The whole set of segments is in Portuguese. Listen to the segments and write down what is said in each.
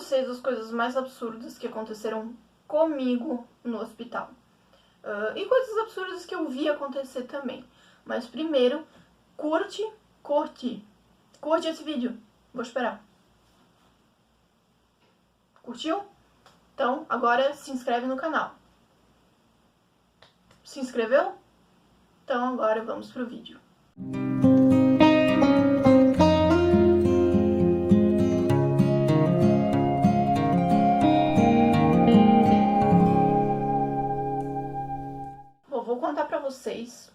vocês as coisas mais absurdas que aconteceram comigo no hospital. E coisas absurdas que eu vi acontecer também. Mas primeiro, curte esse vídeo. Vou esperar. Curtiu? Então, agora se inscreve no canal. Se inscreveu? Então agora vamos pro vídeo. Bom, vou contar pra vocês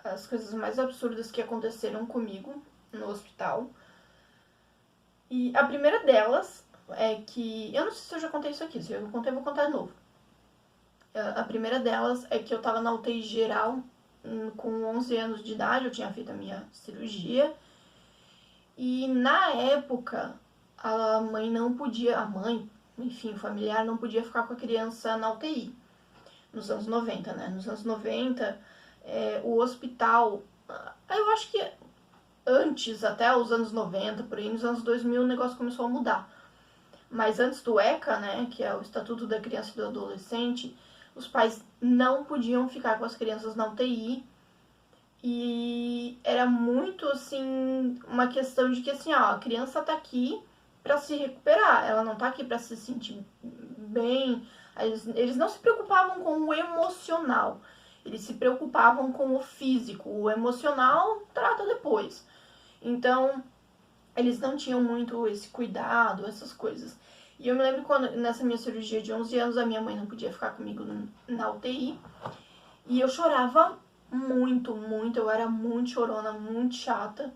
as coisas mais absurdas que aconteceram comigo no hospital. E a primeira delas é que... eu não sei se eu já contei isso aqui, se eu contei, eu vou contar de novo. A primeira delas é que eu tava na UTI geral com 11 anos de idade, eu tinha feito a minha cirurgia. E na época, a mãe não podia... enfim, o familiar não podia ficar com a criança na UTI. Nos anos 90, né? Nos anos 90, o hospital... eu acho que antes, até os anos 90, por aí, nos anos 2000, o negócio começou a mudar. Mas antes do ECA, né, que é o Estatuto da Criança e do Adolescente, os pais não podiam ficar com as crianças na UTI. E era muito, assim, uma questão de que, assim, ó, a criança tá aqui pra se recuperar, ela não tá aqui pra se sentir bem. Eles não se preocupavam com o emocional, eles se preocupavam com o físico. O emocional trata depois. Então, eles não tinham muito esse cuidado, essas coisas. E eu me lembro quando, nessa minha cirurgia de 11 anos, a minha mãe não podia ficar comigo na UTI. E eu chorava muito, eu era muito chorona, muito chata.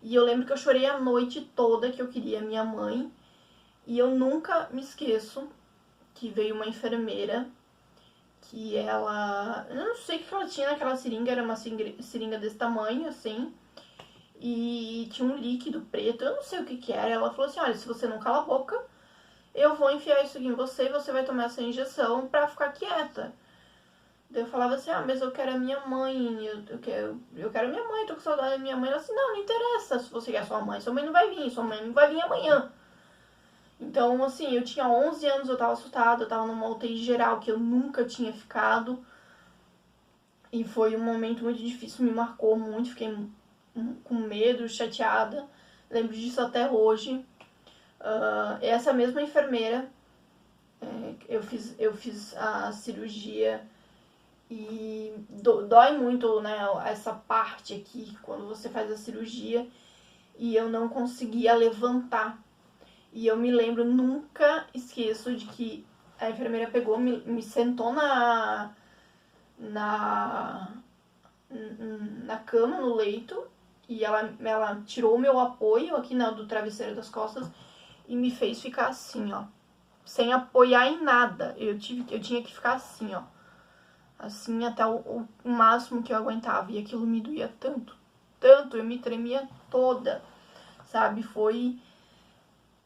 E eu lembro que eu chorei a noite toda que eu queria minha mãe. E eu nunca me esqueço que veio uma enfermeira, que ela... eu não sei o que ela tinha naquela seringa, era uma seringa desse tamanho, assim. E tinha um líquido preto, eu não sei o que que era. Ela falou assim, olha, se você não cala a boca, eu vou enfiar isso aqui em você e você vai tomar essa injeção pra ficar quieta. Daí eu falava assim, mas eu quero a minha mãe, eu quero a minha mãe, tô com saudade da minha mãe. Ela assim, não interessa se você quer sua mãe não vai vir, sua mãe não vai vir amanhã. Então, assim, eu tinha 11 anos, eu tava assustada, eu tava numa UTI geral que eu nunca tinha ficado. E foi um momento muito difícil, me marcou muito, fiquei com medo, chateada. Lembro disso até hoje. Essa mesma enfermeira, eu fiz a cirurgia e dói muito, né, essa parte aqui, quando você faz a cirurgia, e eu não conseguia levantar. E eu me lembro, nunca esqueço de que a enfermeira pegou, me sentou na cama, no leito, e ela tirou o meu apoio aqui, né, do travesseiro das costas e me fez ficar assim, ó, sem apoiar em nada. Eu tinha que ficar assim, ó, assim até o máximo que eu aguentava. E aquilo me doía tanto, eu me tremia toda, sabe? Foi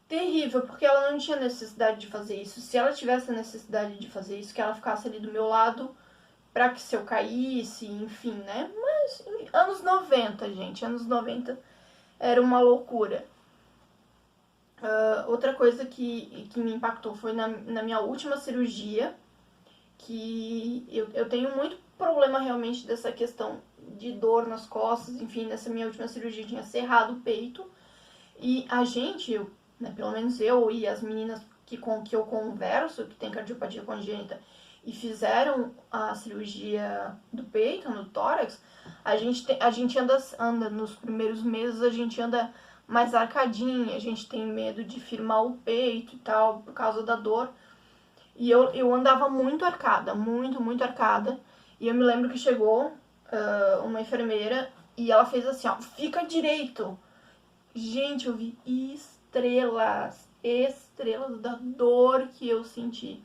terrível, porque ela não tinha necessidade de fazer isso. Se ela tivesse a necessidade de fazer isso, que ela ficasse ali do meu lado pra que se eu caísse, enfim, né? Mas anos 90, gente, anos 90 era uma loucura. Outra coisa que me impactou foi na minha última cirurgia, que eu tenho muito problema realmente dessa questão de dor nas costas. Enfim, nessa minha última cirurgia tinha cerrado o peito, e a gente, né, pelo menos eu e as meninas com que eu converso, que tem cardiopatia congênita e fizeram a cirurgia do peito, no tórax, a gente anda nos primeiros meses, a gente anda mais arcadinha, a gente tem medo de firmar o peito e tal, por causa da dor. E eu andava muito arcada, muito arcada. E eu me lembro que chegou uma enfermeira e ela fez assim, ó, fica direito. Gente, eu vi estrelas da dor que eu senti.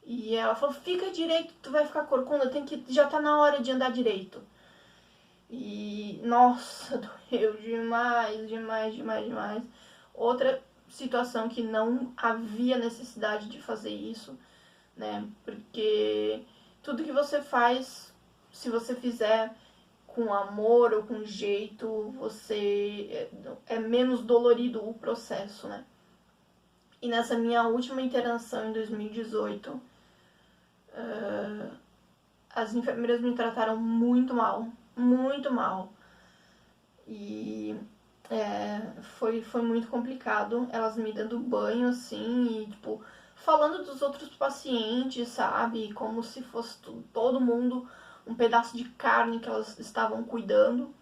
E ela falou, fica direito, tu vai ficar corcunda, já tá na hora de andar direito. E, nossa, doeu demais. Outra situação que não havia necessidade de fazer isso, né? Porque tudo que você faz, se você fizer com amor ou com jeito, é menos dolorido o processo, né? E nessa minha última internação em 2018, as enfermeiras me trataram muito mal, muito mal. E foi muito complicado, elas me dando banho, assim, e, tipo, falando dos outros pacientes, sabe? Como se fosse todo mundo um pedaço de carne que elas estavam cuidando.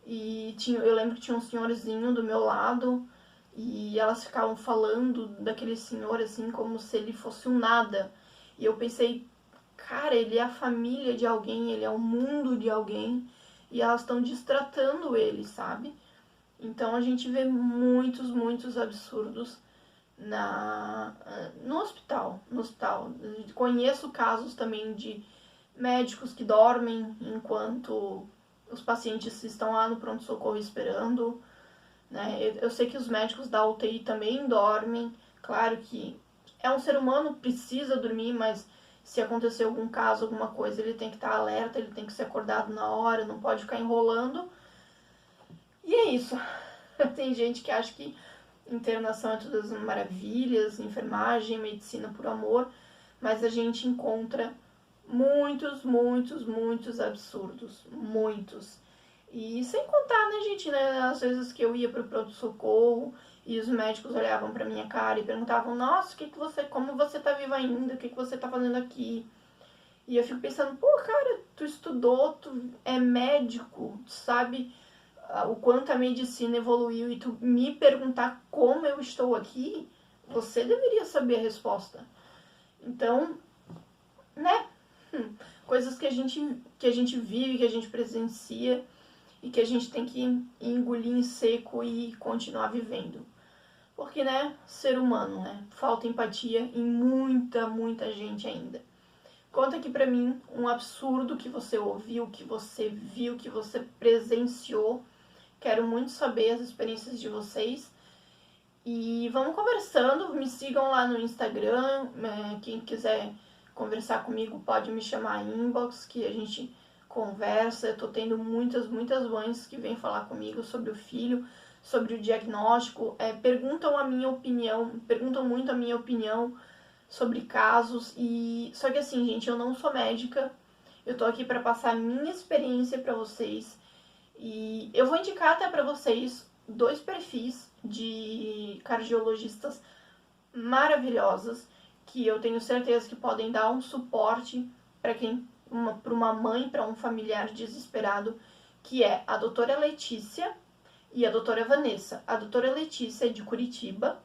E eu lembro que tinha um senhorzinho do meu lado, e elas ficavam falando daquele senhor, assim, como se ele fosse um nada. E eu pensei, cara, ele é a família de alguém, ele é o mundo de alguém, e elas estão destratando ele, sabe? Então a gente vê muitos absurdos no hospital. No hospital. Conheço casos também de médicos que dormem enquanto os pacientes estão lá no pronto-socorro esperando. Né? Eu sei que os médicos da UTI também dormem. Claro que é um ser humano, precisa dormir, mas se acontecer algum caso, alguma coisa, ele tem que estar alerta, ele tem que ser acordado na hora, não pode ficar enrolando. E é isso. Tem gente que acha que internação é todas maravilhas, enfermagem, medicina por amor, mas a gente encontra muitos absurdos, muitos. E sem contar, né, gente, né, às vezes que eu ia pro pronto-socorro e os médicos olhavam pra minha cara e perguntavam, nossa, como você tá viva ainda, o que você tá fazendo aqui? E eu fico pensando, pô, cara, tu estudou, tu é médico, tu sabe o quanto a medicina evoluiu e tu me perguntar como eu estou aqui, você deveria saber a resposta. Então, né? Coisas que a gente vive, que a gente presencia e que a gente tem que engolir em seco e continuar vivendo. Porque, né, ser humano, né? Falta empatia em muita gente ainda. Conta aqui pra mim um absurdo que você ouviu, que você viu, que você presenciou. Quero muito saber as experiências de vocês. E vamos conversando, me sigam lá no Instagram. Quem quiser conversar comigo pode me chamar em inbox, que a gente conversa. Eu tô tendo muitas mães que vêm falar comigo sobre o filho, sobre o diagnóstico. Perguntam a minha opinião, perguntam muito a minha opinião sobre casos. E só que assim, gente, eu não sou médica. Eu tô aqui para passar a minha experiência para vocês. E eu vou indicar até para vocês 2 perfis de cardiologistas maravilhosas que eu tenho certeza que podem dar um suporte para uma mãe, para um familiar desesperado, que é a doutora Letícia e a doutora Vanessa. A doutora Letícia é de Curitiba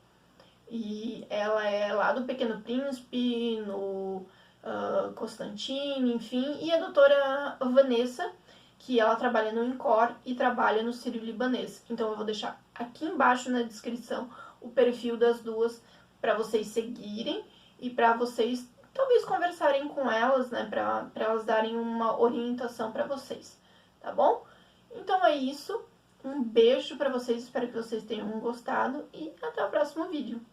e ela é lá do Pequeno Príncipe, no Constantine, enfim, e a doutora Vanessa, que ela trabalha no INCOR e trabalha no Sírio-Libanês. Então eu vou deixar aqui embaixo na descrição o perfil das duas para vocês seguirem e para vocês talvez conversarem com elas, né, para elas darem uma orientação para vocês, tá bom? Então é isso. Um beijo para vocês, espero que vocês tenham gostado e até o próximo vídeo.